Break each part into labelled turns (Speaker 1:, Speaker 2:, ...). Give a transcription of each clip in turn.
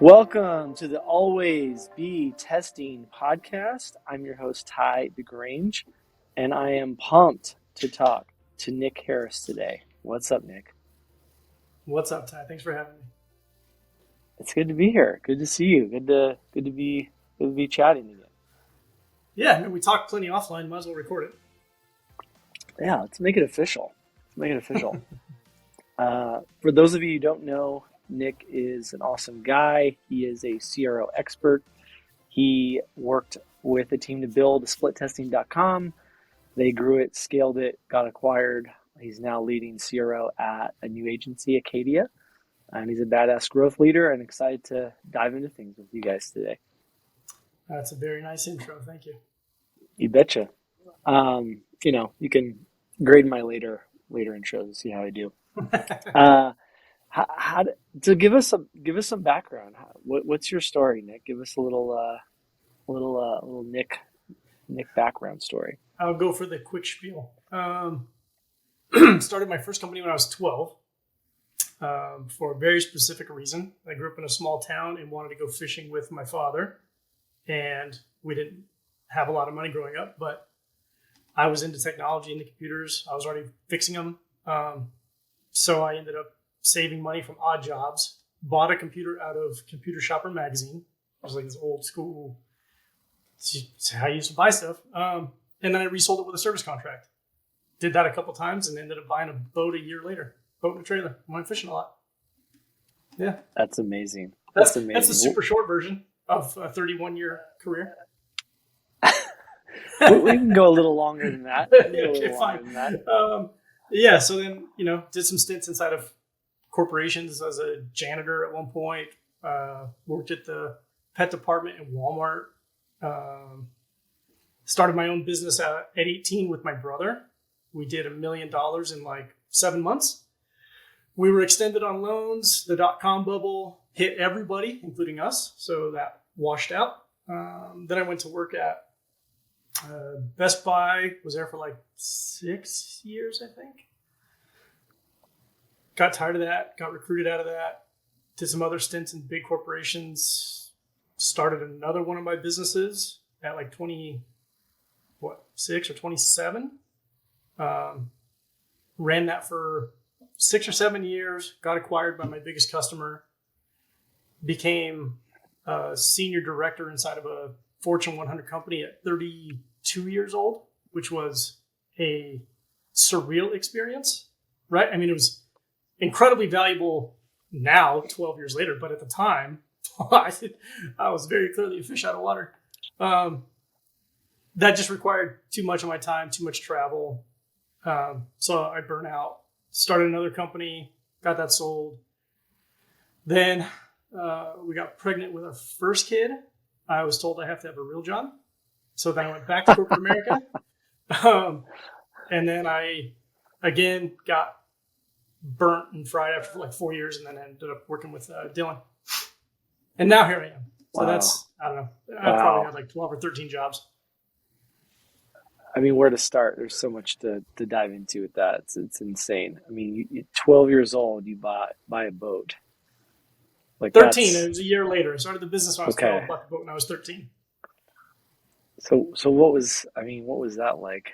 Speaker 1: Welcome to the Always Be Testing podcast. I'm your host, Ty DeGrange, and I am pumped to talk to Nick Harris today. What's up, Nick?
Speaker 2: What's up, Ty? Thanks for having me.
Speaker 1: It's good to be here. Good to see you. Good to be chatting again.
Speaker 2: Yeah, I mean, we talked plenty offline. Might as well record it.
Speaker 1: Yeah, let's make it official. For those of you who don't know, Nick is an awesome guy. He is a CRO expert. He worked with a team to build splittesting.com. They grew it, scaled it, got acquired. He's now leading CRO at a new agency, Acadia. And he's a badass growth leader and excited to dive into things with you guys today.
Speaker 2: That's a very nice intro. Thank you.
Speaker 1: You betcha. You can grade my later intros and see how I do. To give us some background. What's your story, Nick? Give us a little Nick background story.
Speaker 2: I'll go for the quick spiel. Started my first company when I was 12 for a very specific reason. I grew up in a small town and wanted to go fishing with my father, and we didn't have a lot of money growing up, but I was into technology, into computers. I was already fixing them, so I ended up saving money from odd jobs, bought a computer out of Computer Shopper magazine. It was like this old school, it's how you used to buy stuff. And then I resold it with a service contract. Did that a couple times and ended up buying a boat a year later. Boat and a trailer. Went fishing a lot. Yeah.
Speaker 1: That's amazing.
Speaker 2: That's a super short version of a 31-year career.
Speaker 1: We can go a little longer than that.
Speaker 2: Okay, fine. Yeah, so then, did some stints inside of corporations as a janitor at one point, worked at the pet department in Walmart, started my own business at 18 with my brother. We did $1 million in like 7 months. We were extended on loans. The dot-com bubble hit everybody, including us. So that washed out. Then I went to work at Best Buy, was there for like 6 years, I think. Got tired of that, got recruited out of that, did some other stints in big corporations, started another one of my businesses at like 6 or 27. Ran that for 6 or 7 years, got acquired by my biggest customer, became a senior director inside of a Fortune 100 company at 32 years old, which was a surreal experience, right? I mean, it was incredibly valuable now, 12 years later, but at the time, I was very clearly a fish out of water. That just required too much of my time, too much travel. So I burned out, started another company, got that sold. Then we got pregnant with our first kid. I was told I have to have a real job. So then I went back to corporate America. And then I, again, got burnt and fried after like 4 years, and then I ended up working with Dylan. And now here I am. So That's, I don't know, I probably had like 12 or 13 jobs.
Speaker 1: I mean, where to start? There's so much to dive into with that. It's insane. I mean, you're 12 years old, you buy a boat.
Speaker 2: Like 13. It was a year later. I started the business when I was 12, bought the boat when I was 13.
Speaker 1: So what was that like?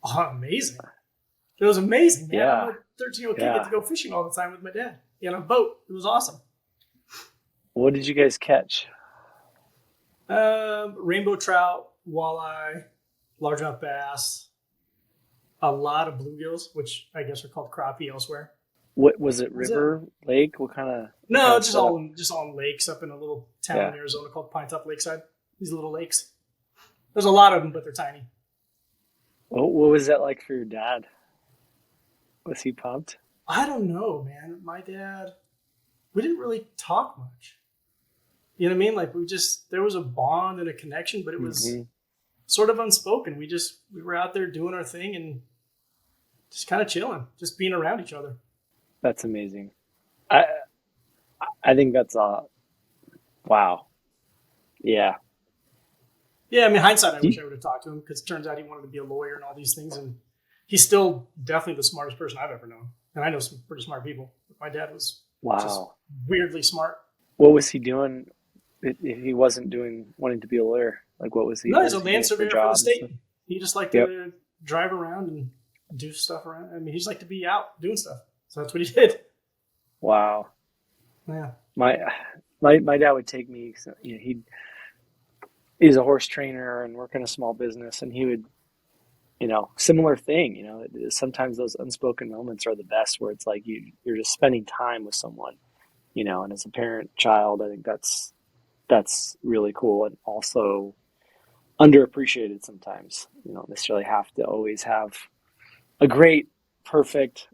Speaker 2: Oh, amazing. It was amazing, man.
Speaker 1: Yeah.
Speaker 2: I'm a 13-year-old kid, get to go fishing all the time with my dad. On a boat. It was awesome.
Speaker 1: What did you guys catch?
Speaker 2: Rainbow trout, walleye, largemouth bass, a lot of bluegills, which I guess are called crappie elsewhere.
Speaker 1: What was it? River, lake? What kind of?
Speaker 2: No, just all in lakes up in a little town in Arizona called Pinetop Lakeside. These little lakes. There's a lot of them, but they're tiny.
Speaker 1: What was that like for your dad? Was he pumped?
Speaker 2: I don't know, man. My dad, we didn't really talk much. You know what I mean? Like there was a bond and a connection, but it was sort of unspoken. We were out there doing our thing and just kind of chilling, just being around each other.
Speaker 1: That's amazing. I think that's wow. Yeah.
Speaker 2: Yeah, I mean, hindsight, I wish I would have talked to him because it turns out he wanted to be a lawyer and all these things. And he's still definitely the smartest person I've ever known. And I know some pretty smart people. But my dad was Just
Speaker 1: Wow.
Speaker 2: weirdly smart.
Speaker 1: What was he doing if he wasn't wanting to be a lawyer? Like
Speaker 2: No,
Speaker 1: what
Speaker 2: he's a
Speaker 1: was he
Speaker 2: land
Speaker 1: doing for
Speaker 2: surveyor for the
Speaker 1: jobs and
Speaker 2: state.
Speaker 1: stuff?
Speaker 2: He just liked
Speaker 1: Yep.
Speaker 2: to drive around and do stuff around. I mean, he just liked to be out doing stuff. So that's what he did.
Speaker 1: Wow.
Speaker 2: Yeah.
Speaker 1: My my dad would take me, you know, he's a horse trainer and work in a small business, and he would, you know, similar thing, you know, sometimes those unspoken moments are the best where it's like you're just spending time with someone, you know, and as a parent child, I think that's really cool and also underappreciated sometimes. You don't necessarily have to always have a great, perfect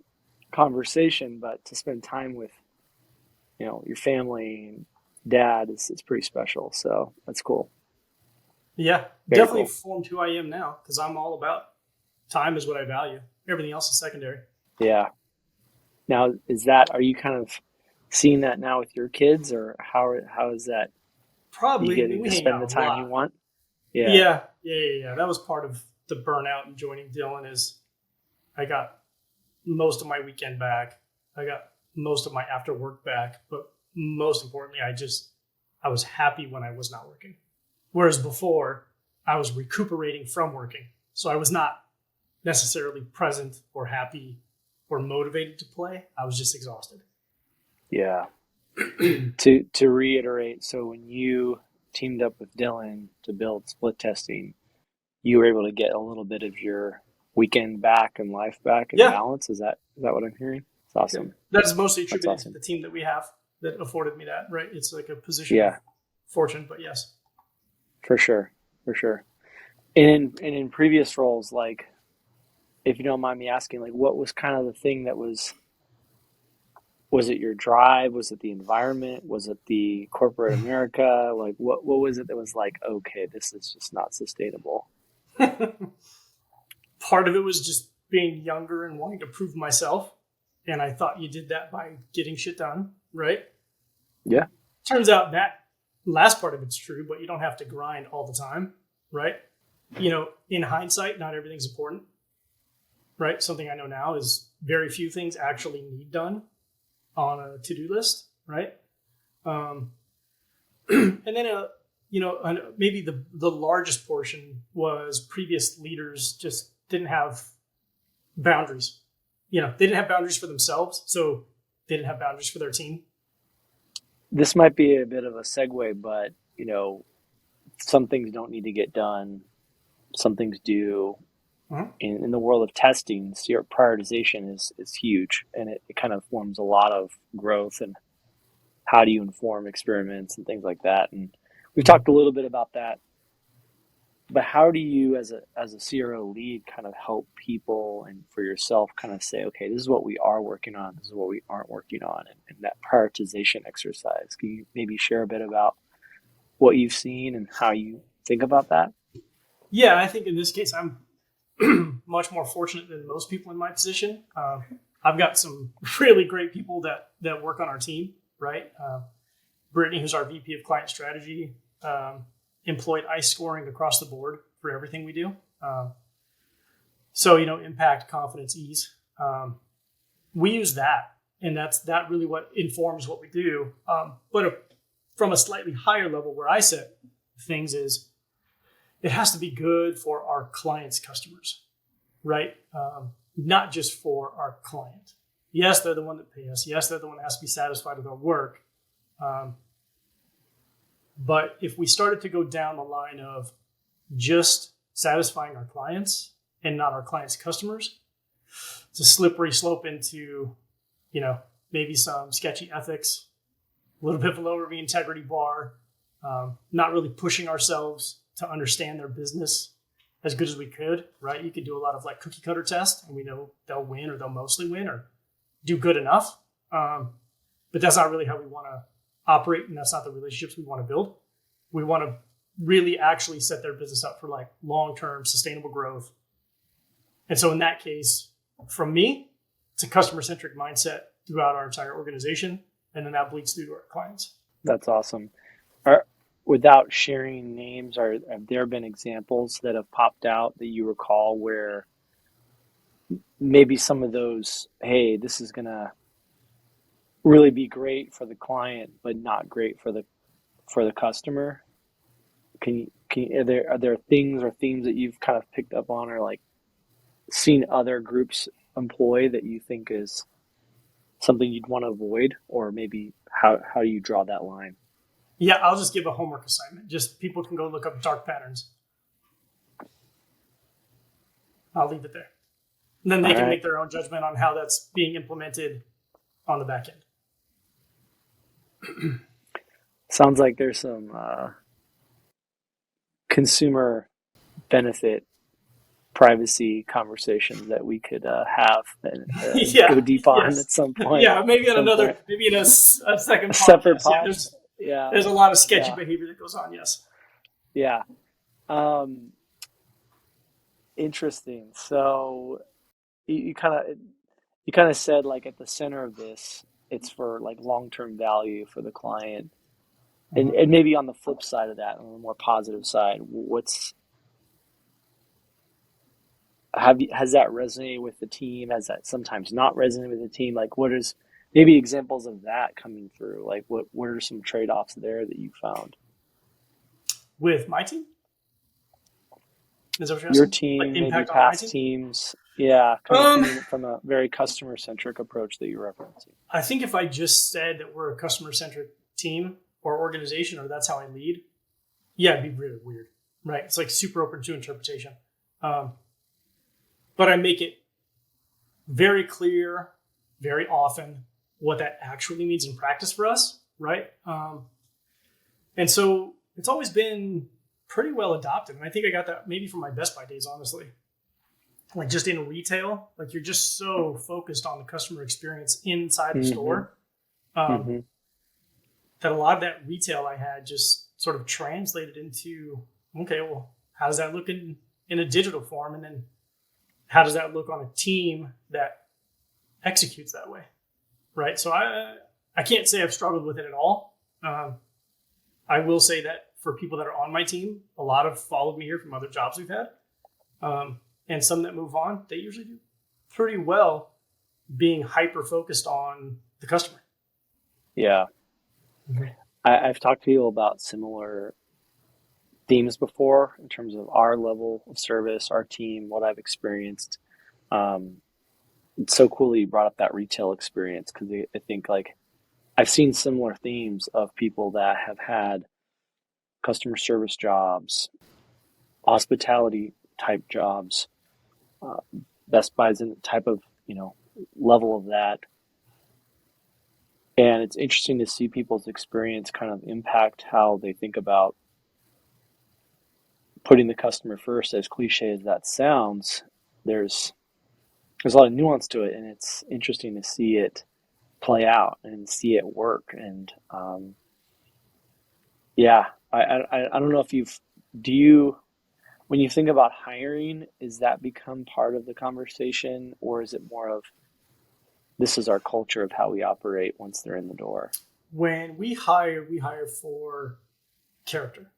Speaker 1: conversation, but to spend time with, you know, your family and dad is pretty special. So that's cool.
Speaker 2: Yeah.
Speaker 1: Very
Speaker 2: Definitely
Speaker 1: cool.
Speaker 2: formed who I am now because I'm all about time is what I value. Everything else is secondary.
Speaker 1: Yeah. Now, are you kind of seeing that now with your kids, or how is that? You
Speaker 2: Probably. I mean,
Speaker 1: getting
Speaker 2: we
Speaker 1: to
Speaker 2: hang
Speaker 1: spend
Speaker 2: out
Speaker 1: the
Speaker 2: a
Speaker 1: time you
Speaker 2: lot.
Speaker 1: want? Yeah.
Speaker 2: Yeah. That was part of the burnout and joining Dylan is I got most of my weekend back. I got most of my after work back. But most importantly, I was happy when I was not working. Whereas before, I was recuperating from working. So I was not necessarily present or happy or motivated to play. I was just exhausted.
Speaker 1: Yeah. To reiterate, so when you teamed up with Dylan to build split testing, you were able to get a little bit of your weekend back and life back and
Speaker 2: Yeah.
Speaker 1: balance. Is that what I'm hearing? It's awesome.
Speaker 2: That is mostly
Speaker 1: That's
Speaker 2: attributed to
Speaker 1: awesome.
Speaker 2: the team that we have that afforded me that, right? It's like a position of
Speaker 1: Yeah,
Speaker 2: fortune, but yes.
Speaker 1: for sure. For sure. And in previous roles, like if you don't mind me asking, like what was kind of the thing that was it your drive? Was it the environment? Was it the corporate America? Like what was it that was like, okay, this is just not sustainable?
Speaker 2: Part of it was just being younger and wanting to prove myself. And I thought you did that by getting shit done, right?
Speaker 1: Yeah.
Speaker 2: Turns out that last part of it's true, but you don't have to grind all the time, right? You know, in hindsight, not everything's important, right? Something I know now is very few things actually need done on a to-do list, right? Um, and then maybe the largest portion was previous leaders just didn't have boundaries. You know, they didn't have boundaries for themselves, so they didn't have boundaries for their team.
Speaker 1: This might be a bit of a segue, but you know, some things don't need to get done. Some things do.
Speaker 2: Mhm.
Speaker 1: In the world of testing, so your prioritization is huge, and it kind of forms a lot of growth and how do you inform experiments and things like that. And we've talked a little bit about that, but how do you as a CRO lead kind of help people and for yourself kind of say, okay, this is what we are working on, this is what we aren't working on, and that prioritization exercise. Can you maybe share a bit about what you've seen and how you think about that?
Speaker 2: Yeah, I think in this case, I'm much more fortunate than most people in my position. I've got some really great people that work on our team, right? Brittany, who's our VP of Client Strategy, employed ICE scoring across the board for everything we do. So, you know, impact, confidence, ease. We use that, and that really what informs what we do. From a slightly higher level where I set things is it has to be good for our clients' customers, right? Not just for our client. Yes, they're the one that pay us. Yes, they're the one that has to be satisfied with our work. But if we started to go down the line of just satisfying our clients and not our clients' customers, it's a slippery slope into, you know, maybe some sketchy ethics, a little bit below the integrity bar, not really pushing ourselves to understand their business as good as we could, right? You could do a lot of like cookie cutter tests and we know they'll win or they'll mostly win or do good enough. But that's not really how we want to operate, and that's not the relationships we want to build. We want to really actually set their business up for like long-term sustainable growth. And so in that case, from me, it's a customer-centric mindset throughout our entire organization, and then that bleeds through to our clients.
Speaker 1: That's awesome. Are, without sharing names, have there been examples that have popped out that you recall where maybe some of those, hey, this is gonna really be great for the client, but not great for the customer. Are there things or themes that you've kind of picked up on or like seen other groups employ that you think is something you'd want to avoid, or maybe how do you draw that line?
Speaker 2: Yeah, I'll just give a homework assignment. Just people can go look up dark patterns. I'll leave it there. And then they
Speaker 1: All
Speaker 2: can
Speaker 1: right.
Speaker 2: make their own judgment on how that's being implemented on the back end.
Speaker 1: Sounds like there's some consumer benefit privacy conversations that we could have and go
Speaker 2: Yeah,
Speaker 1: deep on
Speaker 2: yes.
Speaker 1: at some point.
Speaker 2: Yeah, maybe
Speaker 1: At
Speaker 2: in
Speaker 1: some
Speaker 2: another,
Speaker 1: point,
Speaker 2: maybe in a second
Speaker 1: a separate
Speaker 2: podcast. Yeah,
Speaker 1: pod. Yeah,
Speaker 2: there's a lot of sketchy
Speaker 1: yeah,
Speaker 2: behavior that goes on, yes.
Speaker 1: yeah. Um, Interesting. So you kind of said like at the center of this, it's for like long term value for the client, and
Speaker 2: Mhm.
Speaker 1: maybe on the flip side of that, on the more positive side, has that resonated with the team? Has that sometimes not resonated with the team? Like, what is maybe examples of that coming through? Like, what are some trade offs there that you found?
Speaker 2: With my team? Is that what you're
Speaker 1: Your
Speaker 2: asking? Like
Speaker 1: team, maybe
Speaker 2: impact on my
Speaker 1: past
Speaker 2: team?
Speaker 1: teams, yeah, kind of
Speaker 2: Um,
Speaker 1: coming from a very customer centric approach that you're referencing.
Speaker 2: I think if I just said that we're a customer centric team or organization, or that's how I lead, yeah, it'd be really weird, right? It's like super open to interpretation. Um, but I make it very clear, very often, what that actually means in practice for us, right? And so it's always been pretty well adopted. And I think I got that maybe from my Best Buy days, honestly. Like just in retail, like you're just so focused on the customer experience inside the
Speaker 1: Mm-hmm.
Speaker 2: store, um,
Speaker 1: Mm-hmm.
Speaker 2: that a lot of that retail I had just sort of translated into, okay, well, how does that look in a digital form? And then how does that look on a team that executes that way? Right. So I can't say I've struggled with it at all. I will say that for people that are on my team, a lot have followed me here from other jobs we've had. And some that move on, they usually do pretty well being hyper focused on the customer.
Speaker 1: Yeah.
Speaker 2: Mhm.
Speaker 1: I've talked to people about similar themes before in terms of our level of service, our team, what I've experienced. Um, it's so cool that you brought up that retail experience because I think like I've seen similar themes of people that have had customer service jobs, hospitality type jobs, uh, Best Buy's in the type of level of that, and it's interesting to see people's experience kind of impact how they think about putting the customer first. As cliche as that sounds, there's there's a lot of nuance to it, and it's interesting to see it play out and see it work. And yeah, I don't know if do you when you think about hiring, is that become part of the conversation, or is it more of this is our culture of how we operate once they're in the door?
Speaker 2: When we hire for character,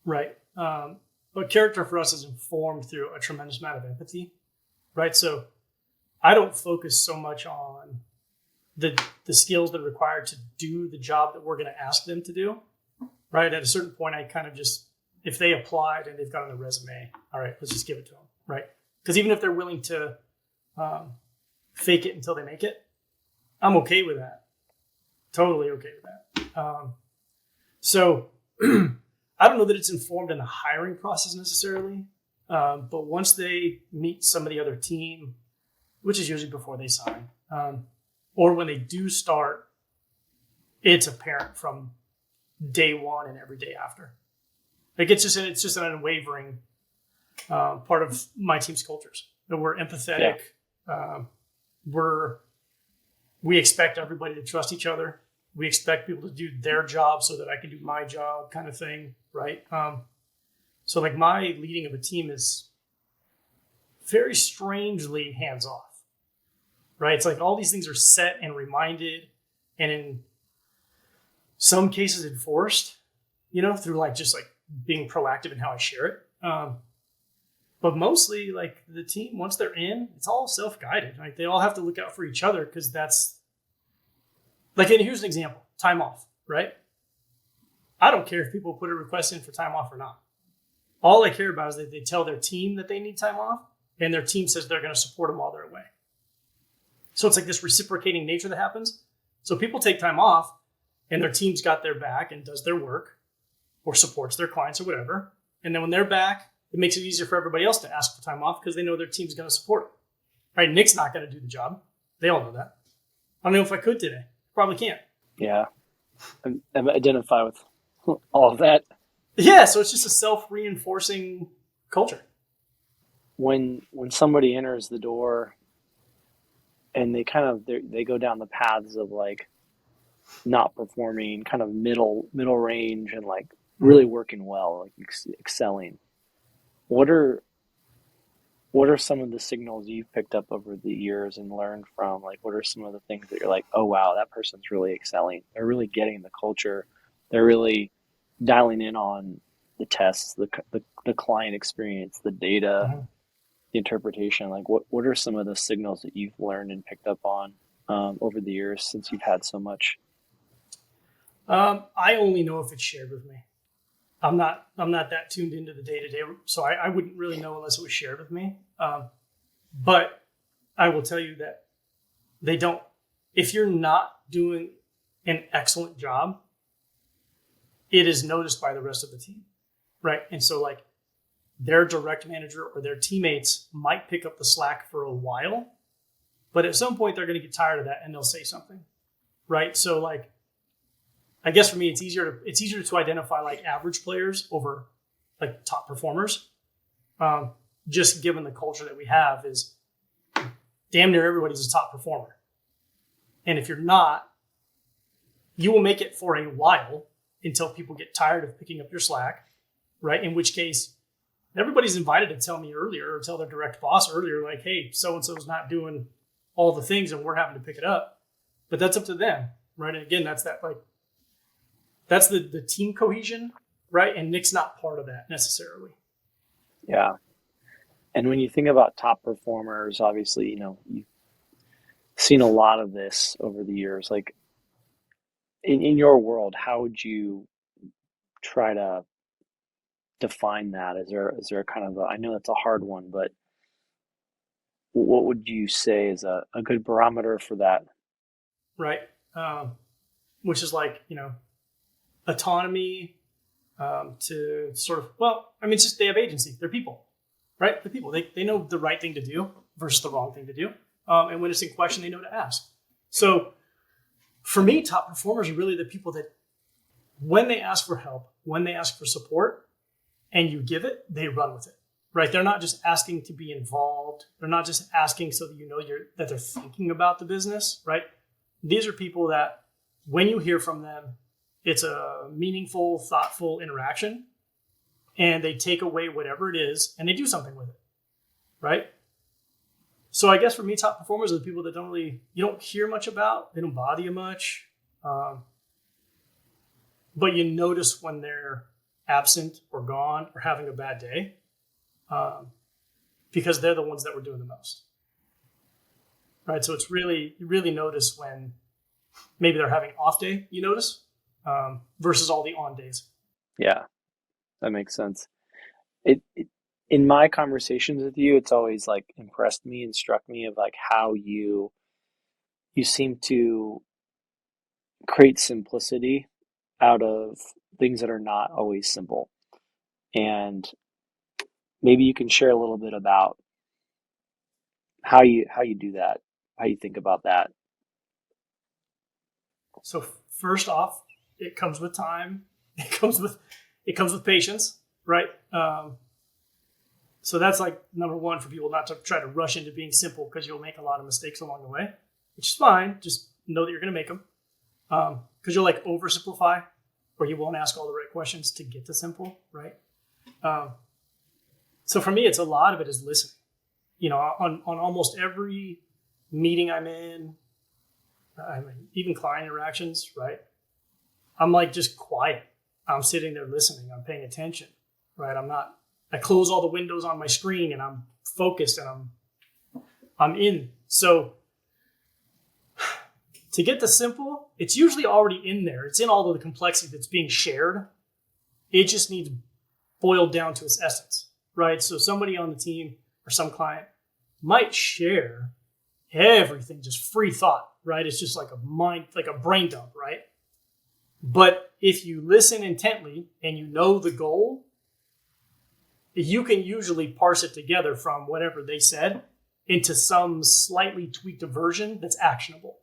Speaker 2: right? But character for us is informed through a tremendous amount of empathy, right? So I don't focus so much on the skills that are required to do the job that we're going to ask them to do, right? At a certain point, I kind of just, if they applied and they've got on their resume, all right, let's just give it to them, right? Because even if they're willing to fake it until they make it, I'm okay with that. Totally okay with that. So I don't know that it's informed in the hiring process necessarily, but once they meet some of the other team, which is usually before they sign, or when they do start, it's apparent from day one and every day after. Like it's just an unwavering part of my team's cultures that we're
Speaker 1: Yeah,
Speaker 2: empathetic. We expect everybody to trust each other. We expect people to do their job so that I can do my job, kind of thing, right? So like my leading of a team is very strangely hands off, right? It's like all these things are set and reminded, and in some cases enforced, through like just like being proactive in how I share it. But mostly, like the team, once they're in, it's all self-guided. Like they all have to look out for each other because that's Like, and here's an example, time off, right? I don't care if people put a request in for time off or not. All I care about is that they tell their team that they need time off, and their team says they're going to support them while they're away. So it's like this reciprocating nature that happens. So people take time off, and their team's got their back and does their work or supports their clients or whatever. And then when they're back, it makes it easier for everybody else to ask for time off because they know their team's going to support it. Right? Nick's not going to do the job. They all know that. I don't know if I could today. Probably can't.
Speaker 1: Yeah. I identify with all of that.
Speaker 2: Yeah, so it's just a self-reinforcing culture.
Speaker 1: When somebody enters the door and they go down the paths of like not performing, kind of middle range, and like really working well, like excelling, what are some of the signals you've picked up over the years and learned from? Like, what are some of the things that you're like, oh wow, that person's really excelling, they're really getting the culture, they're really dialing in on the tests, the client experience, the data, the interpretation? Like, what are some of the signals that you've learned and picked up on over the years since you've had so much?
Speaker 2: I only know if it's shared with me. I'm not that tuned into the day-to-day, so I wouldn't really know unless it was shared with me. But I will tell you that they don't. If you're not doing an excellent job, it is noticed by the rest of the team, right? And so like their direct manager or their teammates might pick up the slack for a while, but at some point they're going to get tired of that and they'll say something, right? So like, I guess for me, it's easier to identify like average players over like top performers. Just given the culture that we have is damn near everybody's a top performer. And if you're not, you will make it for a while until people get tired of picking up your slack, right? In which case, everybody's invited to tell me earlier or tell their direct boss earlier, like, hey, so-and-so's not doing all the things and we're having to pick it up. But that's up to them, right? And again, that's the team cohesion, right? And Nick's not part of that necessarily.
Speaker 1: Yeah. And when you think about top performers, obviously, you've seen a lot of this over the years. Like in your world, how would you try to define that? Is there kind of I know that's a hard one, but what would you say is a good barometer for that?
Speaker 2: Right. Which is like, autonomy to sort of, it's just they have agency. They're people, right? They're people. They know the right thing to do versus the wrong thing to do. And when it's in question, they know to ask. So for me, top performers are really the people that when they ask for help, when they ask for support and you give it, they run with it, right? They're not just asking to be involved. They're not just asking so that that they're thinking about the business, right? These are people that when you hear from them, it's a meaningful, thoughtful interaction, and they take away whatever it is and they do something with it, right? So I guess for me, top performers are the people that you don't hear much about, they don't bother you much, but you notice when they're absent or gone or having a bad day, because they're the ones that were doing the most, right? So it's you really notice when maybe they're having off day, you notice, versus all the on days.
Speaker 1: Yeah, that makes sense. It in my conversations with you, it's always like impressed me and struck me of like how you seem to create simplicity out of things that are not always simple. And maybe you can share a little bit about how you do that, how you think about that.
Speaker 2: So first off, it comes with time. It comes with patience, right? So that's like number one for people, not to try to rush into being simple because you'll make a lot of mistakes along the way, which is fine. Just know that you're going to make them, because you'll like oversimplify, or you won't ask all the right questions to get to simple, right? So for me, it's a lot of it is listening. On almost every meeting I'm in, even client interactions, right? I'm like just quiet. I'm sitting there listening. I'm paying attention, right? I close all the windows on my screen and I'm focused and I'm in. So to get to simple, it's usually already in there. It's in all of the complexity that's being shared. It just needs boiled down to its essence, right? So somebody on the team or some client might share everything, just free thought, right? It's just like a brain dump, right? But if you listen intently and you know the goal, you can usually parse it together from whatever they said into some slightly tweaked version that's actionable,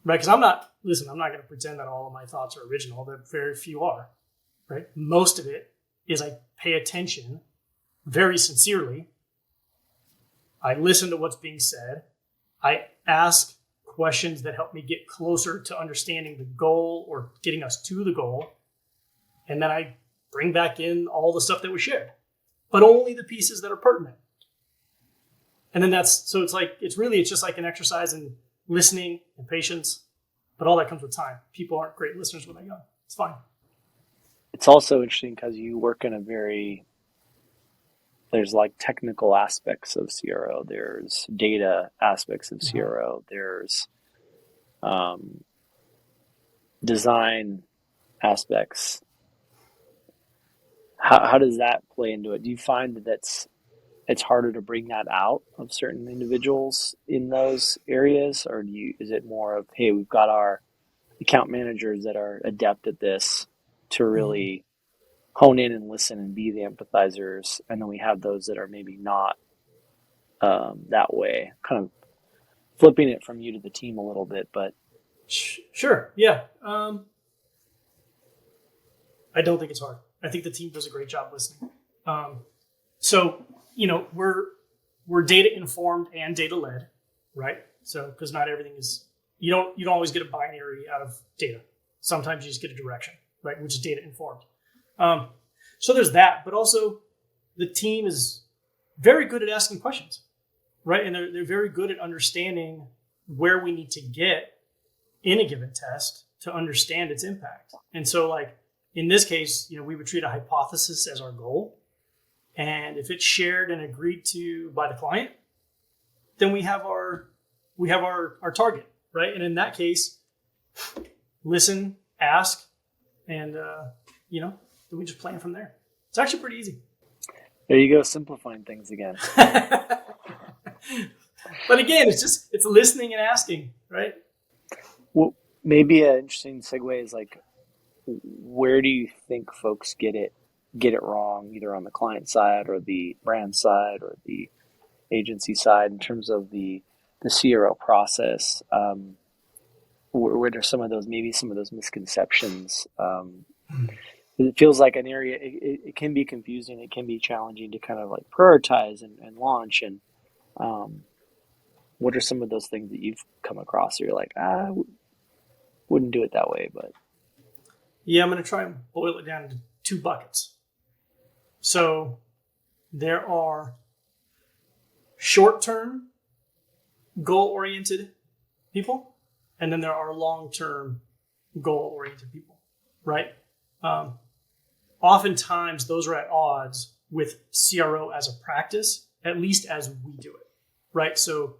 Speaker 2: right? Because I'm not going to pretend that all of my thoughts are original. There very few are, right? Most of it is I pay attention very sincerely. I listen to what's being said. I ask questions that help me get closer to understanding the goal or getting us to the goal. And then I bring back in all the stuff that was shared, but only the pieces that are pertinent. And then it's just like an exercise in listening and patience, but all that comes with time. People aren't great listeners when they're young. It's fine.
Speaker 1: It's also interesting because you work in there's like technical aspects of CRO, there's data aspects of CRO, there's design aspects. How does that play into it? Do you find that it's harder to bring that out of certain individuals in those areas, or is it more of, hey, we've got our account managers that are adept at this to really hone in and listen and be the empathizers, and then we have those that are maybe not that way, kind of flipping it from you to the team a little bit? But
Speaker 2: sure, yeah. I don't think it's hard. I think the team does a great job listening. So we're data informed and data led, right? So because not everything is, you don't always get a binary out of data. Sometimes you just get a direction, right? Which is data informed. So there's that, but also the team is very good at asking questions, right? And they're very good at understanding where we need to get in a given test to understand its impact. And so like in this case, we would treat a hypothesis as our goal. And if it's shared and agreed to by the client, then we have our target, right? And in that case, listen, ask, and then we just plan from there. It's actually pretty easy.
Speaker 1: There you go, simplifying things again.
Speaker 2: But again, it's listening and asking, right?
Speaker 1: Well, maybe an interesting segue is like, where do you think folks get it wrong, either on the client side or the brand side or the agency side, in terms of the CRO process? Where are some of those misconceptions? It feels like an area, it can be confusing, it can be challenging to kind of like prioritize and launch. And what are some of those things that you've come across where you're like, wouldn't do it that way? But
Speaker 2: yeah, I'm going to try and boil it down into 2 buckets. So there are short-term goal-oriented people, and then there are long-term goal-oriented people, right? Oftentimes those are at odds with CRO as a practice, at least as we do it, right? So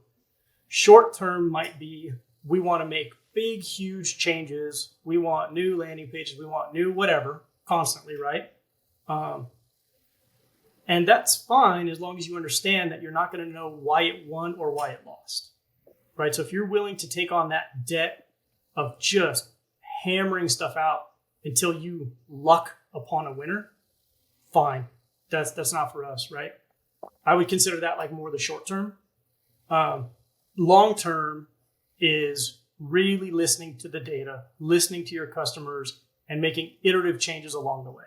Speaker 2: short-term might be, we want to make big, huge changes. We want new landing pages. We want new whatever constantly, right? And that's fine as long as you understand that you're not going to know why it won or why it lost, right? So if you're willing to take on that debt of just hammering stuff out until you luck upon a winner, fine. That's not for us, right? I would consider that like more the short term. Long term is really listening to the data, listening to your customers, and making iterative changes along the way,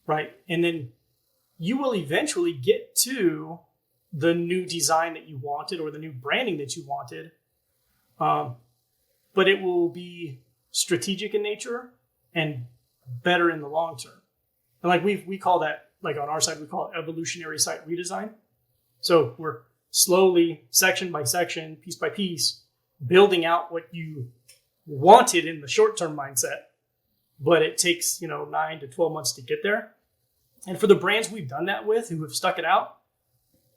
Speaker 2: right? And then you will eventually get to the new design that you wanted or the new branding that you wanted, but it will be strategic in nature and better in the long term. And like we call that, like on our side, we call it evolutionary site redesign. So we're slowly, section by section, piece by piece, building out what you wanted in the short-term mindset, but it takes 9 to 12 months to get there. And for the brands we've done that with, who have stuck it out,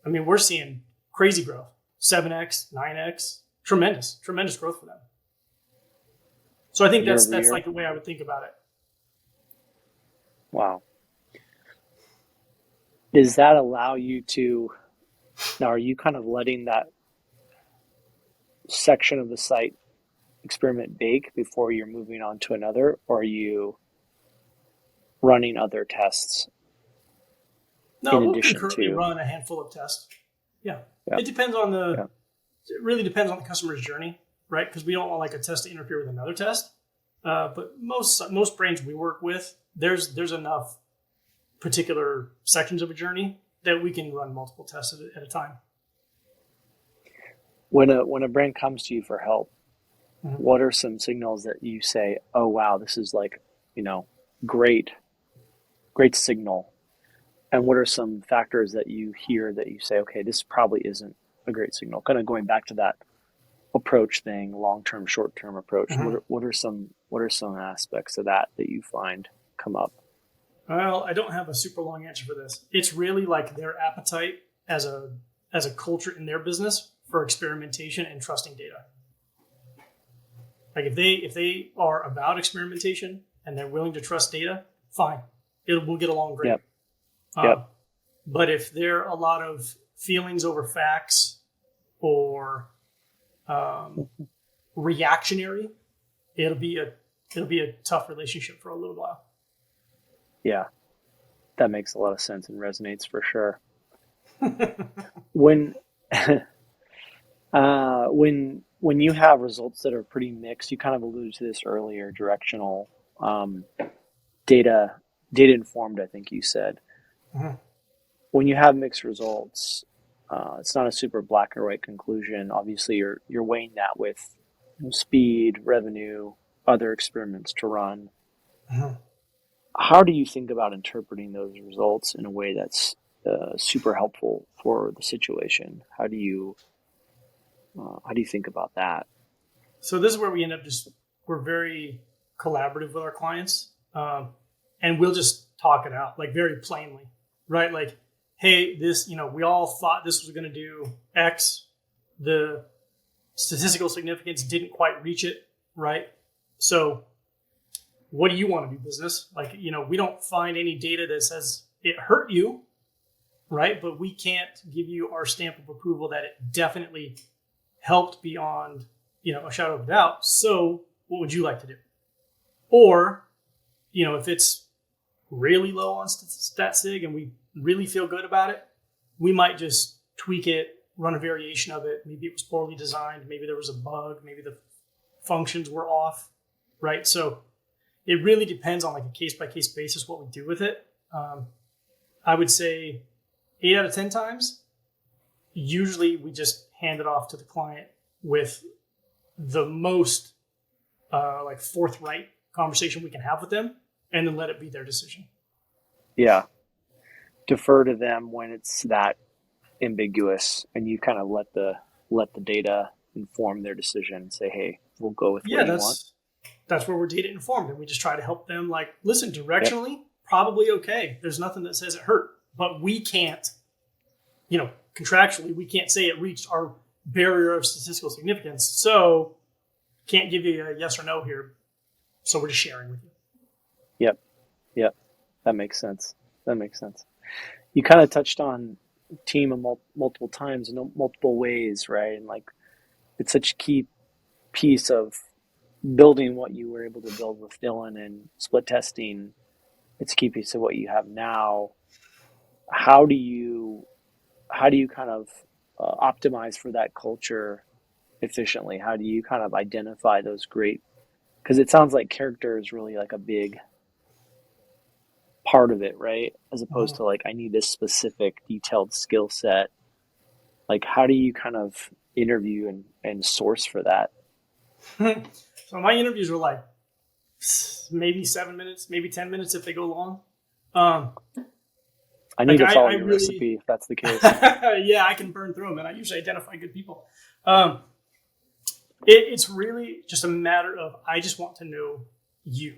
Speaker 2: I mean, we're seeing crazy growth, 7x, 9x, tremendous growth for them. So I think
Speaker 1: year
Speaker 2: that's
Speaker 1: over year?
Speaker 2: like the way I would think about it.
Speaker 1: Wow. Does that allow you to, now are you kind of letting that section of the site experiment bake before you're moving on to another, or are you running other tests
Speaker 2: No,
Speaker 1: in
Speaker 2: we'll
Speaker 1: addition
Speaker 2: concurrently
Speaker 1: to?
Speaker 2: run a handful of tests. Yeah.
Speaker 1: Yeah,
Speaker 2: It depends on
Speaker 1: yeah,
Speaker 2: it really depends on the customer's journey, right? Because we don't want like a test to interfere with another test. But most brands we work with, there's enough particular sections of a journey that we can run multiple tests at a time.
Speaker 1: when a brand comes to you for help,
Speaker 2: Mhm.
Speaker 1: what are some signals that you say, oh wow, this is like, you know, great signal? And what are some factors that you hear that you say, okay, this probably isn't a great signal? Kind of going back to that approach thing, long term, short term approach.
Speaker 2: Mhm.
Speaker 1: What are some aspects of that that you find come up?
Speaker 2: Well, I don't have a super long answer for this. It's really like their appetite as a culture in their business for experimentation and trusting data. Like if they are about experimentation and they're willing to trust data, fine, we'll get along great.
Speaker 1: Yep.
Speaker 2: Uh,
Speaker 1: Yep.
Speaker 2: but if there are a lot of feelings over facts or reactionary, it'll be a tough relationship for a little while.
Speaker 1: Yeah. That makes a lot of sense and resonates for sure. When when you have results that are pretty mixed, you kind of alluded to this earlier, directional, um, data informed, I think you said.
Speaker 2: Mhm.
Speaker 1: When you have mixed results, it's not a super black or white conclusion. Obviously, you're weighing that with speed, revenue, other experiments to run.
Speaker 2: Mhm.
Speaker 1: How do you think about interpreting those results in a way that's super helpful for the situation? How do you think about that?
Speaker 2: So this is where we end up we're very collaborative with our clients, and we'll just talk it out like very plainly, right? Like, hey, this we all thought this was going to do X. The statistical significance didn't quite reach it, right? So what do you want to do, business? Like, we don't find any data that says it hurt you, right? But we can't give you our stamp of approval that it definitely helped beyond, a shadow of a doubt. So what would you like to do? Or, if it's really low on stat sig and we really feel good about it, we might just tweak it, run a variation of it. Maybe it was poorly designed. Maybe there was a bug. Maybe the functions were off, right? So it really depends on like a case by case basis what we do with it. I would say 8 out of 10 times, usually we just hand it off to the client with the most like forthright conversation we can have with them, and then let it be their decision.
Speaker 1: Yeah, defer to them when it's that ambiguous, and you kind of let the data inform their decision and say, hey, we'll go with
Speaker 2: Yeah,
Speaker 1: what you want.
Speaker 2: that's where we're data informed, and we just try to help them. Like, listen,
Speaker 1: Yep.
Speaker 2: directionally, probably okay. There's nothing that says it hurt, but we can't, contractually, we can't say it reached our barrier of statistical significance. So can't give you a yes or no here. So we're just sharing with you.
Speaker 1: Yep. Yep. That makes sense. That makes sense. You kind of touched on team in multiple times in multiple ways, right? And like it's such a key piece of building what you were able to build with Dylan and split testing. It's a key piece of what you have now. How do you kind of optimize for that culture efficiently? How do you kind of identify those great? Because it sounds like character is really like a big part of it, right? As opposed to like I need this specific detailed skill set. Like how do you kind of interview and source for that?
Speaker 2: So my interviews are like maybe 7 minutes, maybe 10 minutes if they go long. Um,
Speaker 1: I need
Speaker 2: like
Speaker 1: to follow
Speaker 2: I
Speaker 1: your
Speaker 2: really,
Speaker 1: recipe if that's the case.
Speaker 2: yeah, I can burn through them, and I usually identify good people. Um, it's really just a matter of I just want to know you,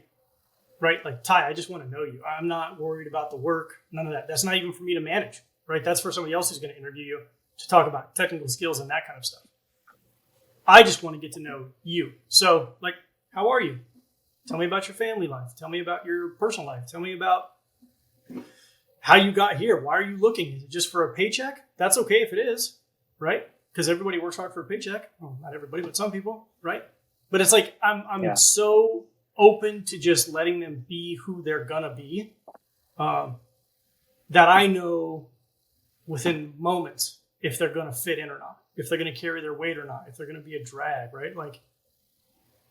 Speaker 2: right? Like Ty, I just want to know you. I'm not worried about the work, none of that. That's not even for me to manage, right? That's for somebody else who's going to interview you to talk about technical skills and that kind of stuff. I just want to get to know you. So, like, how are you? Tell me about your family life. Tell me about your personal life. Tell me about how you got here. Why are you looking? Is it just for a paycheck? That's okay if it is, right? Because everybody works hard for a paycheck. Well, not everybody, but some people, right? But it's like I'm so open to just letting them be who they're gonna be, that I know within moments if they're gonna fit in or not, if they're gonna carry their weight or not, if they're gonna be a drag, right? Like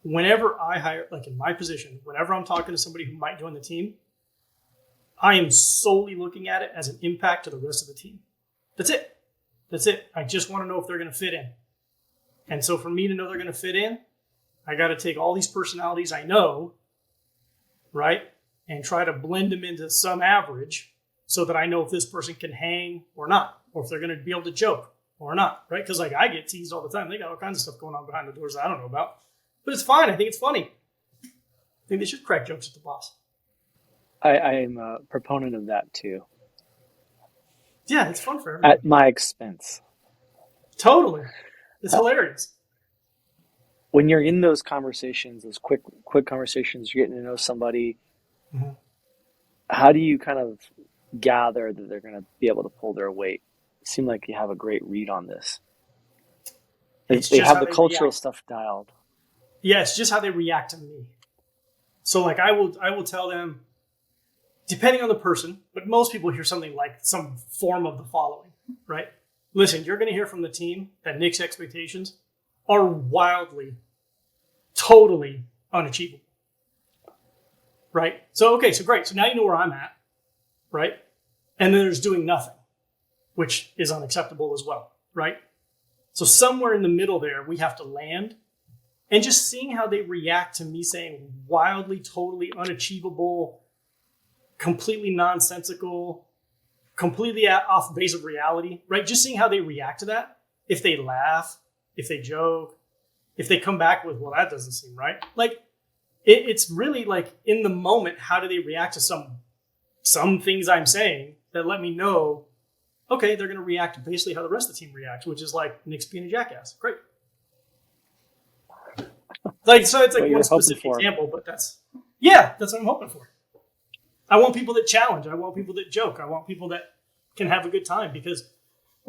Speaker 2: whenever I hire, like in my position, whenever I'm talking to somebody who might join the team, I am solely looking at it as an impact to the rest of the team. That's it. That's it. I just want to know if they're going to fit in. And so for me to know they're going to fit in, I got to take all these personalities I know, right, and try to blend them into some average so that I know if this person can hang or not, or if they're going to be able to joke or not, right? Because like I get teased all the time. They got all kinds of stuff going on behind the doors that I don't know about. But it's fine. I think it's funny. I think they should crack jokes at the boss.
Speaker 1: I am a proponent of that too.
Speaker 2: Yeah, it's fun for everybody.
Speaker 1: At my expense.
Speaker 2: Totally. It's hilarious.
Speaker 1: When you're in those conversations, those quick conversations, you're getting to know somebody,
Speaker 2: Mm-hmm.
Speaker 1: how do you kind of gather that they're going to be able to pull their weight? It seems like you have a great read on this. They have the cultural stuff dialed.
Speaker 2: Yeah, it's just how they react to me. So like I will tell them, depending on the person, but most people hear something like some form of the following, right? Listen, you're going to hear from the team that Nick's expectations are wildly, totally unachievable, right? So, okay, so great. So now you know where I'm at, right? And then there's doing nothing, which is unacceptable as well, right? So somewhere in the middle there, we have to land, and just seeing how they react to me saying wildly, totally unachievable, completely nonsensical, completely off base of reality, right? Just seeing how they react to that. If they laugh, if they joke, if they come back with, well, that doesn't seem right. Like it's really like in the moment, how do they react to some things I'm saying that let me know, okay, they're going to react basically how the rest of the team reacts, which is like Nick's being a jackass. Great. So it's like one specific example, but that's what I'm hoping for. I want people that challenge. I want people that joke. I want people that can have a good time, because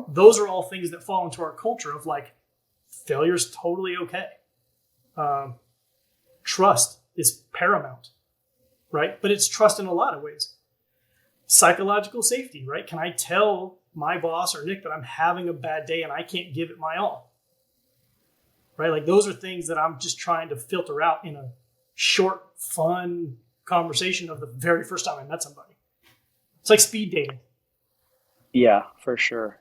Speaker 2: those are all things that fall into our culture of like, failure's totally okay. Trust is paramount, right? But it's trust in a lot of ways. Psychological safety, right? Can I tell my boss or Nick that I'm having a bad day and I can't give it my all? Right? Like those are things that I'm just trying to filter out in a short, fun conversation of the very first time I met somebody. It's like speed dating.
Speaker 1: Yeah, for sure.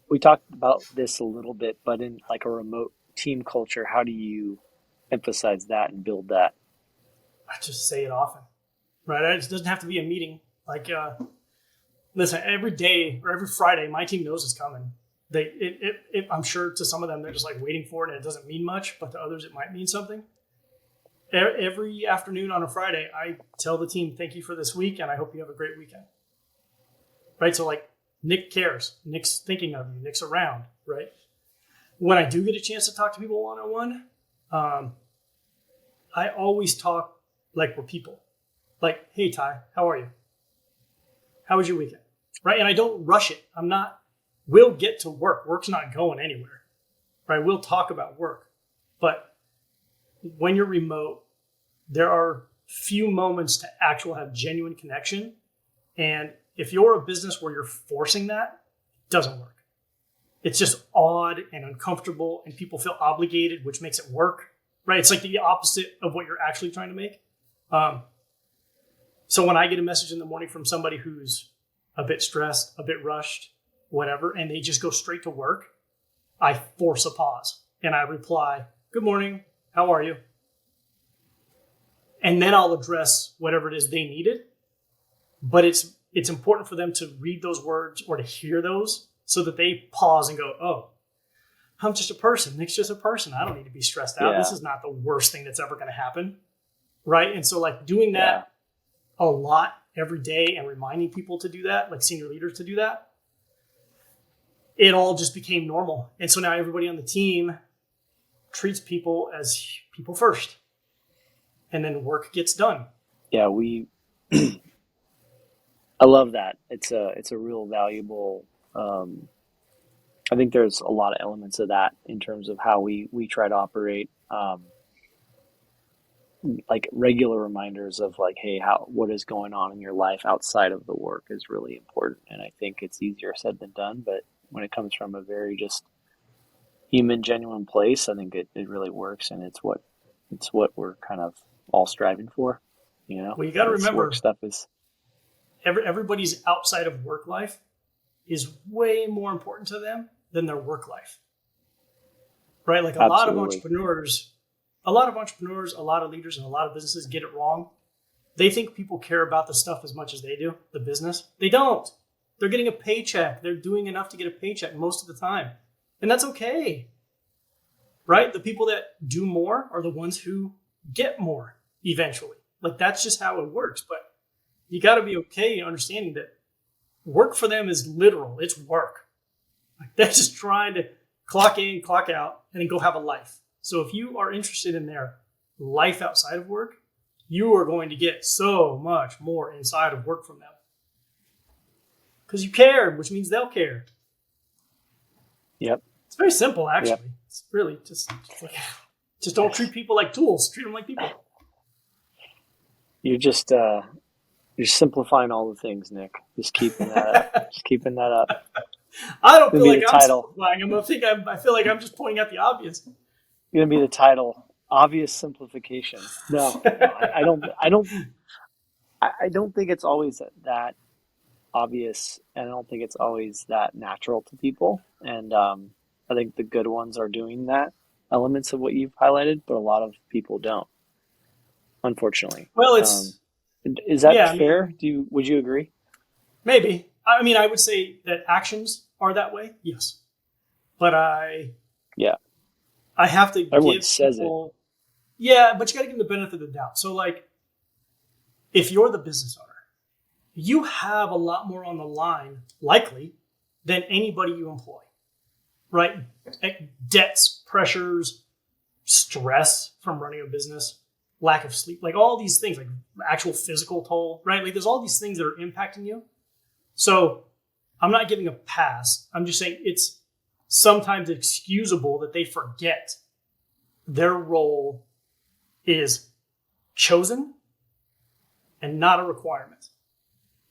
Speaker 1: We talked about this a little bit, but in like a remote team culture, how do you emphasize that and build that?
Speaker 2: I just say it often, right? It doesn't have to be a meeting. Like, listen, every day or every Friday, my team knows it's coming. I'm sure to some of them, they're just like waiting for it and it doesn't mean much, but to others, it might mean something. Every afternoon on a Friday, I tell the team, thank you for this week, and I hope you have a great weekend. Right? So like, Nick cares. Nick's thinking of you. Nick's around, right? When I do get a chance to talk to people one-on-one, I always talk like we're people. Like, hey, Ty, how are you? How was your weekend? Right? And I don't rush it. We'll get to work. Work's not going anywhere, right? We'll talk about work. But when you're remote, there are few moments to actually have genuine connection. And if you're a business where you're forcing that, it doesn't work. It's just odd and uncomfortable, and people feel obligated, which makes it work, right? It's like the opposite of what you're actually trying to make. So when I get a message in the morning from somebody who's a bit stressed, a bit rushed, whatever, and they just go straight to work, I force a pause and I reply, good morning, how are you? And then I'll address whatever it is they needed. But it's important for them to read those words or to hear those so that they pause and go, oh, I'm just a person. Nick's just a person. I don't need to be stressed out. Yeah. This is not the worst thing that's ever going to happen. Right? And so like doing that a lot every day and reminding people to do that, like senior leaders to do that, it all just became normal. And so now everybody on the team treats people as people first. and then work gets done.
Speaker 1: Yeah, I love that. It's a real valuable. I think there's a lot of elements of that in terms of how we try to operate. Like regular reminders of like, hey, how what is going on in your life outside of the work is really important. And I think it's easier said than done, but when it comes from a very just human, genuine place, I think it really works, and it's what we're kind of all striving for. You know,
Speaker 2: Well, you got to
Speaker 1: this work
Speaker 2: remember,
Speaker 1: stuff is
Speaker 2: everybody's outside of work life is way more important to them than their work life, right? Like
Speaker 1: absolutely.
Speaker 2: a lot of entrepreneurs, a lot of leaders, and a lot of businesses get it wrong. They think people care about the stuff as much as they do, the business. They don't. They're getting a paycheck. They're doing enough to get a paycheck most of the time. And that's okay, right? The people that do more are the ones who get more eventually. Like that's just how it works. But you got to be okay understanding that work for them is literal. It's work. Like they're just trying to clock in, clock out, and then go have a life. So if you are interested in their life outside of work, you are going to get so much more inside of work from them. Because you care, which means they'll care.
Speaker 1: Yep.
Speaker 2: It's very simple, actually.
Speaker 1: Yep.
Speaker 2: It's really just don't treat people like tools. Treat them like people.
Speaker 1: You're just you're simplifying all the things, Nick. Just keeping that up. Just keeping that up.
Speaker 2: I don't feel
Speaker 1: Gonna be
Speaker 2: like
Speaker 1: the
Speaker 2: I'm
Speaker 1: title.
Speaker 2: simplifying. I feel like I'm just pointing out the obvious.
Speaker 1: Gonna be the title. Obvious simplification. No, I don't think it's always that obvious, and I don't think it's always that natural to people. And I think the good ones are doing that elements of what you've highlighted, but a lot of people don't, unfortunately.
Speaker 2: Well,
Speaker 1: Um, is that
Speaker 2: yeah, I
Speaker 1: fair?
Speaker 2: mean,
Speaker 1: Would you agree?
Speaker 2: maybe. I mean, I would say that actions are that way, yes. But
Speaker 1: Yeah,
Speaker 2: I have to
Speaker 1: everyone
Speaker 2: give
Speaker 1: says it.
Speaker 2: people, yeah, but you got to give them the benefit of the doubt. So, like, if you're the business owner, you have a lot more on the line, likely, than anybody you employ, right? Debts, pressures, stress from running a business, lack of sleep, like all these things, like actual physical toll, right? Like there's all these things that are impacting you. So I'm not giving a pass. I'm just saying it's sometimes excusable that they forget their role is chosen and not a requirement.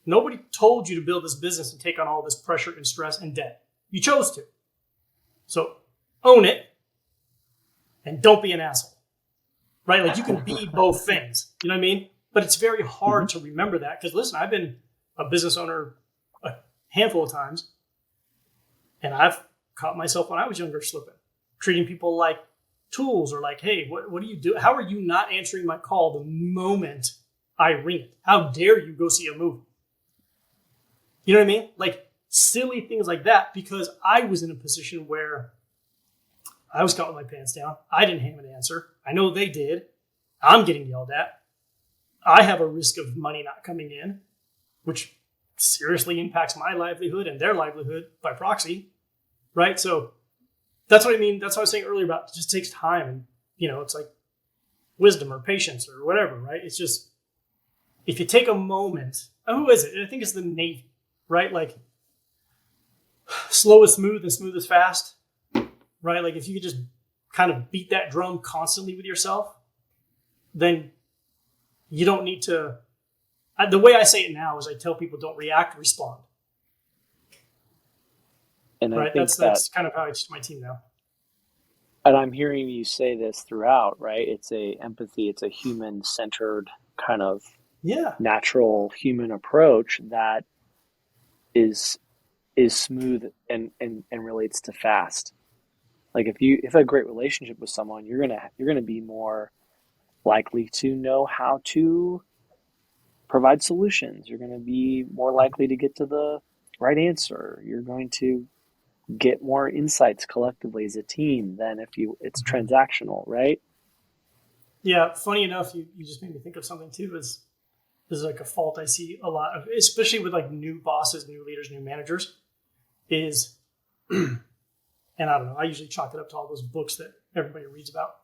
Speaker 2: Nobody told you to build this business and take on all this pressure and stress and debt. You chose to. So own it and don't be an asshole, right? Like you can be both things, you know what I mean? But it's very hard to remember that because listen, I've been a business owner a handful of times and I've caught myself when I was younger slipping, treating people like tools or like, hey, what do you do? How are you not answering my call the moment I ring it? How dare you go see a movie? You know what I mean? Like silly things like that because I was in a position where I was caught with my pants down. I didn't have an answer. I know they did. I'm getting yelled at. I have a risk of money not coming in, which seriously impacts my livelihood and their livelihood by proxy, right? So that's what I mean. That's what I was saying earlier about it just takes time. And, you know, it's like wisdom or patience or whatever, right? It's just, if you take a moment, who is it? I think it's the Navy, right? Like slow is smooth and smooth is fast, right? Like if you could just kind of beat that drum constantly with yourself, then you don't need to. The way I say it now is I tell people don't react, respond.
Speaker 1: And I
Speaker 2: Right?
Speaker 1: think
Speaker 2: That's kind of how I teach my team now.
Speaker 1: and I'm hearing you say this throughout, right? It's a empathy, it's a human centered kind of
Speaker 2: Yeah.
Speaker 1: natural human approach that is smooth and relates to fast. Like if you have a great relationship with someone, you're gonna be more likely to know how to provide solutions. You're gonna be more likely to get to the right answer. You're going to get more insights collectively as a team than if it's transactional, right?
Speaker 2: Yeah. Funny enough, you just made me think of something too. Is like a fault I see a lot of, especially with like new bosses, new leaders, new managers, is, and I don't know, I usually chalk it up to all those books that everybody reads about.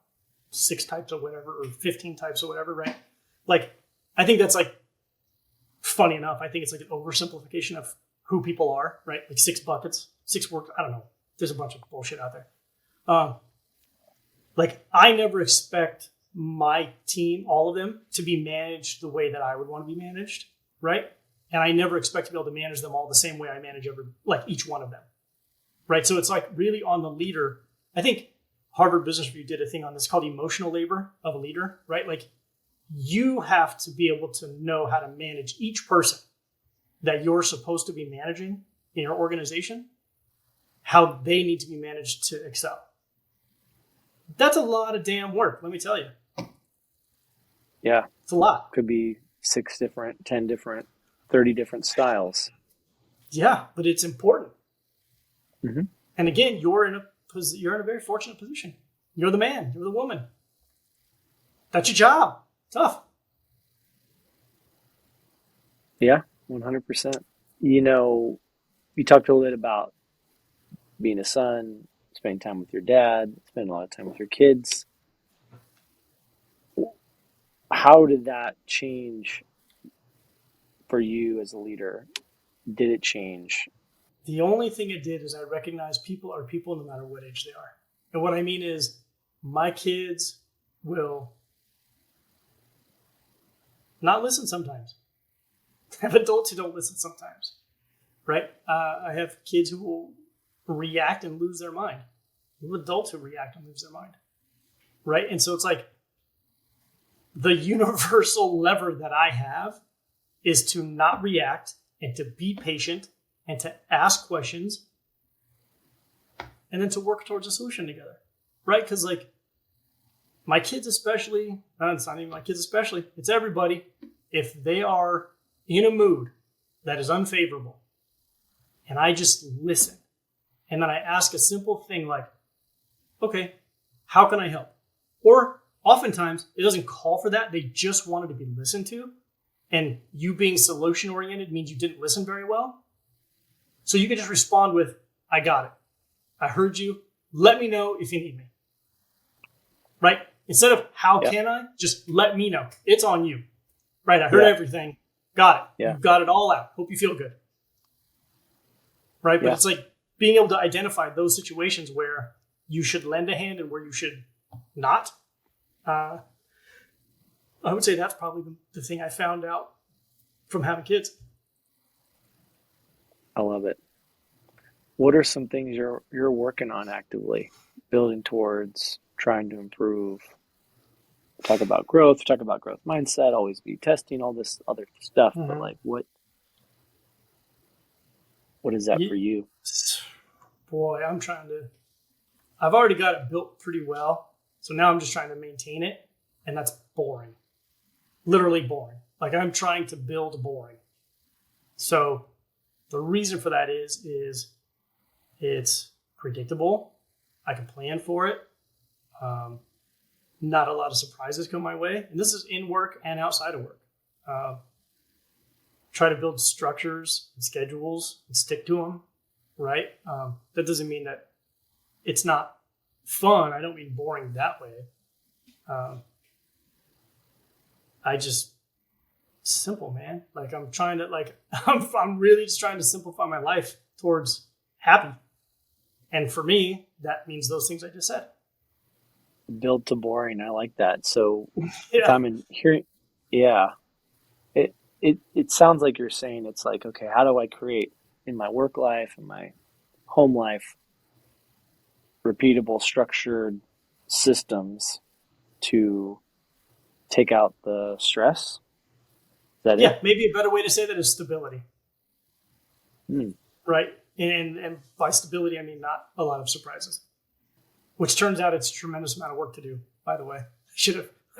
Speaker 2: 6 types of whatever, or 15 types of whatever, right? Like, I think that's like, funny enough, I think it's like an oversimplification of who people are, right? Like 6 buckets, 6 work. I don't know. There's a bunch of bullshit out there. Like, I never expect my team, all of them, to be managed the way that I would want to be managed, right? And I never expect to be able to manage them all the same way I manage each one of them, right? So it's like really on the leader. I think Harvard Business Review did a thing on this called emotional labor of a leader, right? Like, you have to be able to know how to manage each person that you're supposed to be managing in your organization, how they need to be managed to excel. That's a lot of damn work, let me tell you.
Speaker 1: Yeah.
Speaker 2: It's a lot.
Speaker 1: Could be 6 different, 10 different, 30 different styles.
Speaker 2: Yeah, but it's important.
Speaker 1: Mm-hmm.
Speaker 2: And again, you're in a very fortunate position. You're the man, you're the woman. That's your job. Tough.
Speaker 1: Yeah, 100%. You know, you talked a little bit about being a son, spending time with your dad, spending a lot of time with your kids. How did that change for you as a leader? Did it change?
Speaker 2: The only thing it did is I recognize people are people no matter what age they are. And what I mean is, my kids will not listen sometimes. I have adults who don't listen sometimes, right? I have kids who will react and lose their mind. I have adults who react and lose their mind, right? And so it's like, the universal lever that I have is to not react and to be patient and to ask questions and then to work towards a solution together, right? Because like, my kids especially, it's not even my kids especially, it's everybody. If they are in a mood that is unfavorable and I just listen and then I ask a simple thing like, okay, how can I help? Or oftentimes it doesn't call for that. They just wanted to be listened to. And you being solution oriented means you didn't listen very well. So you can just respond with, I got it. I heard you. Let me know if you need me. Right? Instead of how can I, just let me know. It's on you. Right? I heard everything. Got it.
Speaker 1: Yeah.
Speaker 2: You've got it all out. Hope you feel good. Right? But it's like being able to identify those situations where you should lend a hand and where you should not. I would say that's probably the thing I found out from having kids.
Speaker 1: I love it. What are some things you're working on actively, building towards, trying to improve? Talk about growth mindset, always be testing, all this other stuff.
Speaker 2: Mm-hmm.
Speaker 1: But like, what is that for you?
Speaker 2: Boy, I've already got it built pretty well. So now I'm just trying to maintain it. And that's boring. Literally boring. Like, I'm trying to build boring. So the reason for that is it's predictable. I can plan for it. Not a lot of surprises come my way. And this is in work and outside of work. Try to build structures and schedules and stick to them, right? That doesn't mean that it's not fun. I don't mean boring that way. Simple, man. Like, I'm trying to, I'm really just trying to simplify my life towards happy. And for me, that means those things I just said.
Speaker 1: Build to boring. I like that. So if I'm in here, it sounds like you're saying it's like, okay, how do I create in my work life and my home life repeatable, structured systems to take out the stress? Is that it?
Speaker 2: Maybe a better way to say that is stability. Right? And by stability, I mean not a lot of surprises. Which turns out it's a tremendous amount of work to do, by the way. I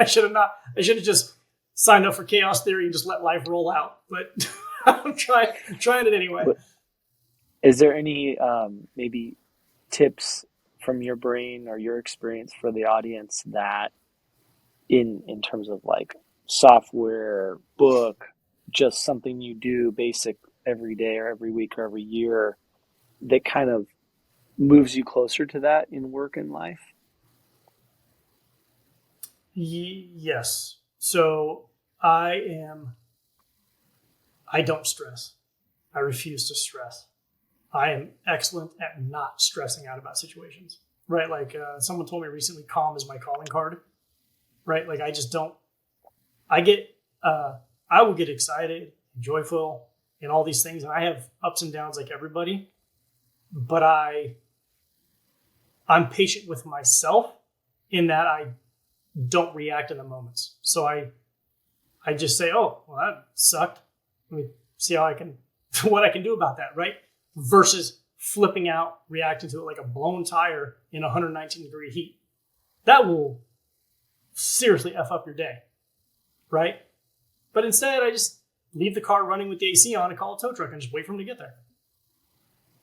Speaker 2: should have just signed up for chaos theory and just let life roll out. But I'm trying it anyway.
Speaker 1: But is there any maybe tips from your brain or your experience for the audience that in terms of like software, book, just something you do basic every day or every week or every year that kind of moves you closer to that in work and life?
Speaker 2: Yes. So I don't stress. I refuse to stress. I am excellent at not stressing out about situations, right? Like someone told me recently, calm is my calling card, right? Like I just don't, I get, I will get excited, joyful, and all these things. And I have ups and downs like everybody, but I'm patient with myself in that I don't react in the moments. So I just say, oh, well, that sucked. Let me see how I can, what I can do about that, right? Versus flipping out, reacting to it like a blown tire in 119-degree heat. That will seriously F up your day, right? But instead, I just leave the car running with the AC on and call a tow truck and just wait for them to get there,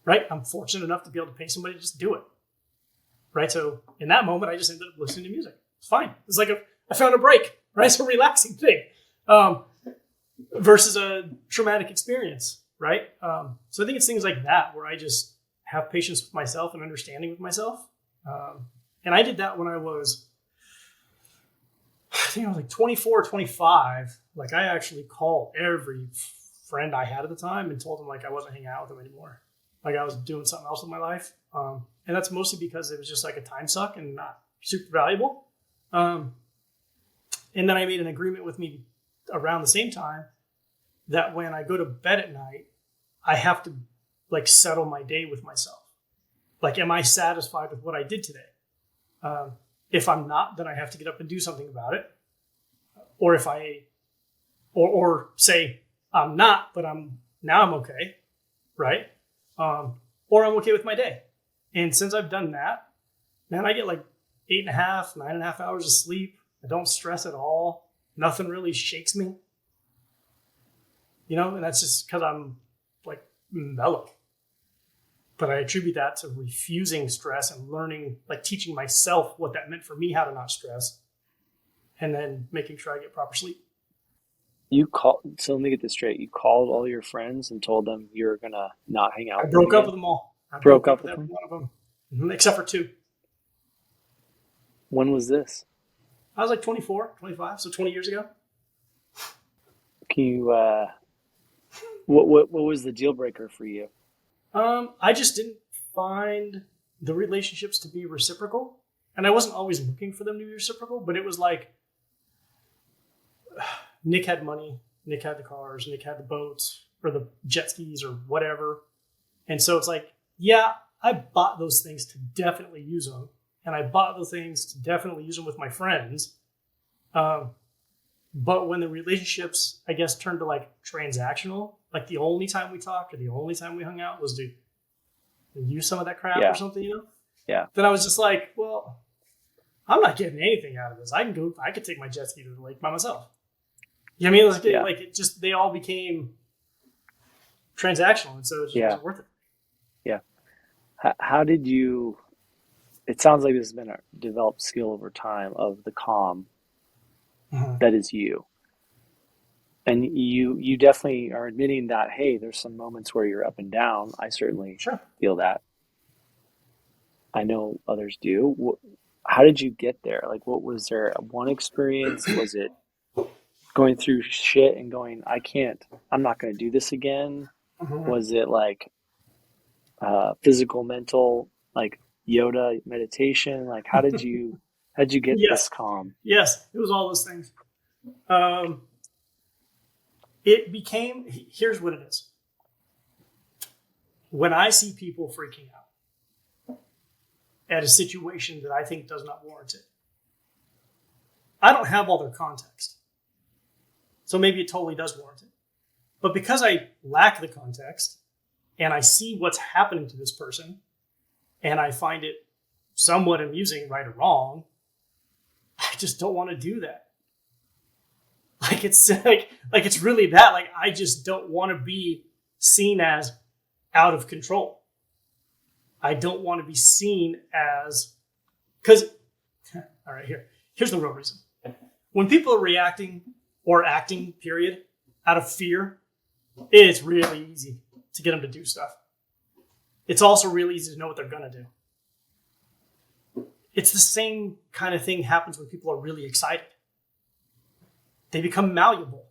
Speaker 2: right? I'm fortunate enough to be able to pay somebody to just do it, right? So in that moment, I just ended up listening to music. It's fine. It's like I found a break, right? It's a relaxing thing versus a traumatic experience, right? So I think it's things like that where I just have patience with myself and understanding with myself. And I did that when I was, I think I was like 24, 25. Like I actually called every friend I had at the time and told them like I wasn't hanging out with them anymore. Like I was doing something else with my life. And that's mostly because it was just like a time suck and not super valuable. And then I made an agreement with me around the same time that when I go to bed at night, I have to like settle my day with myself. Like, am I satisfied with what I did today? If I'm not, then I have to get up and do something about it. Or if or say I'm not, but I'm okay, right? Or I'm okay with my day. And since I've done that, man, I get like 8.5, 9.5 hours of sleep. I don't stress at all. Nothing really shakes me. You know, and that's just because I'm like mellow. But I attribute that to refusing stress and learning, like teaching myself what that meant for me, how to not stress, and then making sure I get proper sleep.
Speaker 1: So let me get this straight. You called all your friends and told them you're gonna not hang out
Speaker 2: I
Speaker 1: with them
Speaker 2: broke up
Speaker 1: again?
Speaker 2: with them all. I
Speaker 1: Broke
Speaker 2: broke
Speaker 1: up
Speaker 2: up with
Speaker 1: with
Speaker 2: every
Speaker 1: them?
Speaker 2: one of them, except for 2.
Speaker 1: When was this?
Speaker 2: I was like 24, 25, so 20 years ago.
Speaker 1: Can you, what was the deal breaker for you?
Speaker 2: I just didn't find the relationships to be reciprocal. And I wasn't always looking for them to be reciprocal, but it was like Nick had money, Nick had the cars, Nick had the boats or the jet skis or whatever. And so it's like, yeah, I bought those things to definitely use them. And I bought those things to definitely use them with my friends. But when the relationships, I guess, turned to like transactional, like the only time we talked or the only time we hung out was to use some of that crap or something, you know?
Speaker 1: Yeah.
Speaker 2: Then I was just like, well, I'm not getting anything out of this. I could take my jet ski to the lake by myself. You know what I mean? Like it just, they all became transactional. And so it just wasn't worth it.
Speaker 1: Yeah. How did you, it sounds like this has been a developed skill over time of the calm that is you. And you definitely are admitting that, hey, there's some moments where you're up and down. I certainly feel that. I know others do. How did you get there? Like, what was there one experience? Was it going through shit and going, I'm not going to do this again? Was it like physical, mental, like yoga meditation? Like, how'd you get this calm?
Speaker 2: Yes, it was all those things. It became, here's what it is. When I see people freaking out at a situation that I think does not warrant it, I don't have all their context. So maybe it totally does warrant it. But because I lack the context and I see what's happening to this person and I find it somewhat amusing, right or wrong, I just don't want to do that. Like it's really that. Like I just don't want to be seen as out of control. I don't want to be seen as, because, all right, here's the real reason. When people are reacting or acting, period, out of fear, it's really easy to get them to do stuff. It's also really easy to know what they're going to do. it's the same kind of thing happens when people are really excited. They become malleable,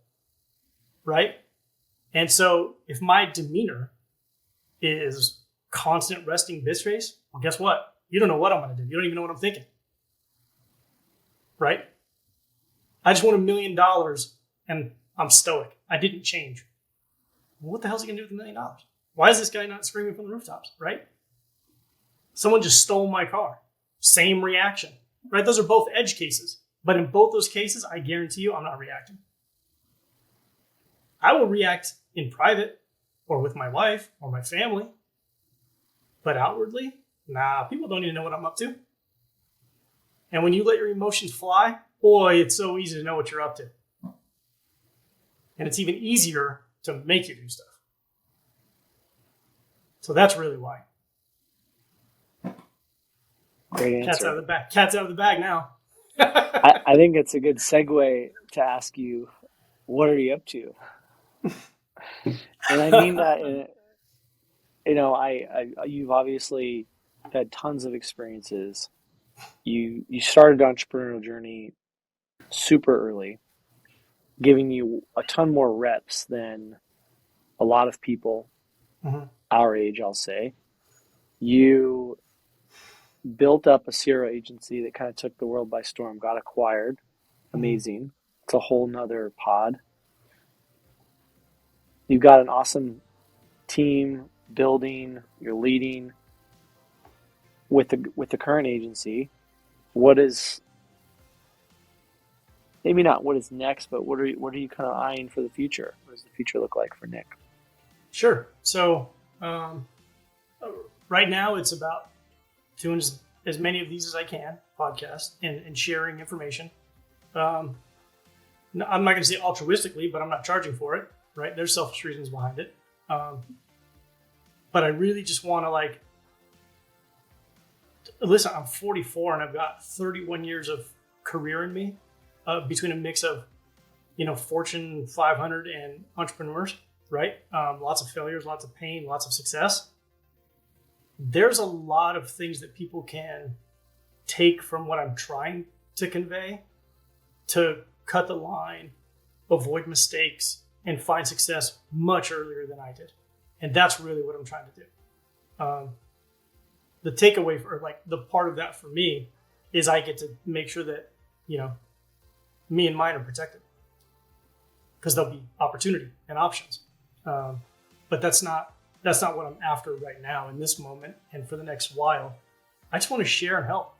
Speaker 2: right? And so if my demeanor is constant resting bitch face, well, guess what? You don't know what I'm going to do. You don't even know what I'm thinking, right? I just want $1 million and I'm stoic. I didn't change. Well, what the hell is he going to do with $1 million? Why is this guy not screaming from the rooftops, right? Someone just stole my car. Same reaction, right? Those are both edge cases. But in both those cases, I guarantee you I'm not reacting. I will react in private or with my wife or my family. But outwardly, nah, people don't even know what I'm up to. And when you let your emotions fly, boy, it's so easy to know what you're up to. And it's even easier to make you do stuff. So that's really why.
Speaker 1: Great answer.
Speaker 2: Cat's out of the bag. Cat's out of the bag now.
Speaker 1: I think it's a good segue to ask you, what are you up to? And I mean that in, you've obviously had tons of experiences. You started the entrepreneurial journey super early, giving you a ton more reps than a lot of people our age, I'll say. You built up a CRO agency that kind of took the world by storm, got acquired. Amazing. It's a whole nother pod. You've got an awesome team building, you're leading with the current agency. What is, maybe not what is next, but what are you kind of eyeing for the future? What does the future look like for Nick?
Speaker 2: Sure. So right now it's about doing as many of these as I can, podcasts, and sharing information. I'm not going to say altruistically, but I'm not charging for it, right? There's selfish reasons behind it. But I really just want to listen, I'm 44 and I've got 31 years of career in me, between a mix of, Fortune 500 and entrepreneurs, right? Lots of failures, lots of pain, lots of success. There's a lot of things that people can take from what I'm trying to convey to cut the line, avoid mistakes, and find success much earlier than I did. And that's really what I'm trying to do. The takeaway for the part of that for me is I get to make sure that, me and mine are protected, because there'll be opportunity and options. But that's not what I'm after right now in this moment. And for the next while, I just want to share and help.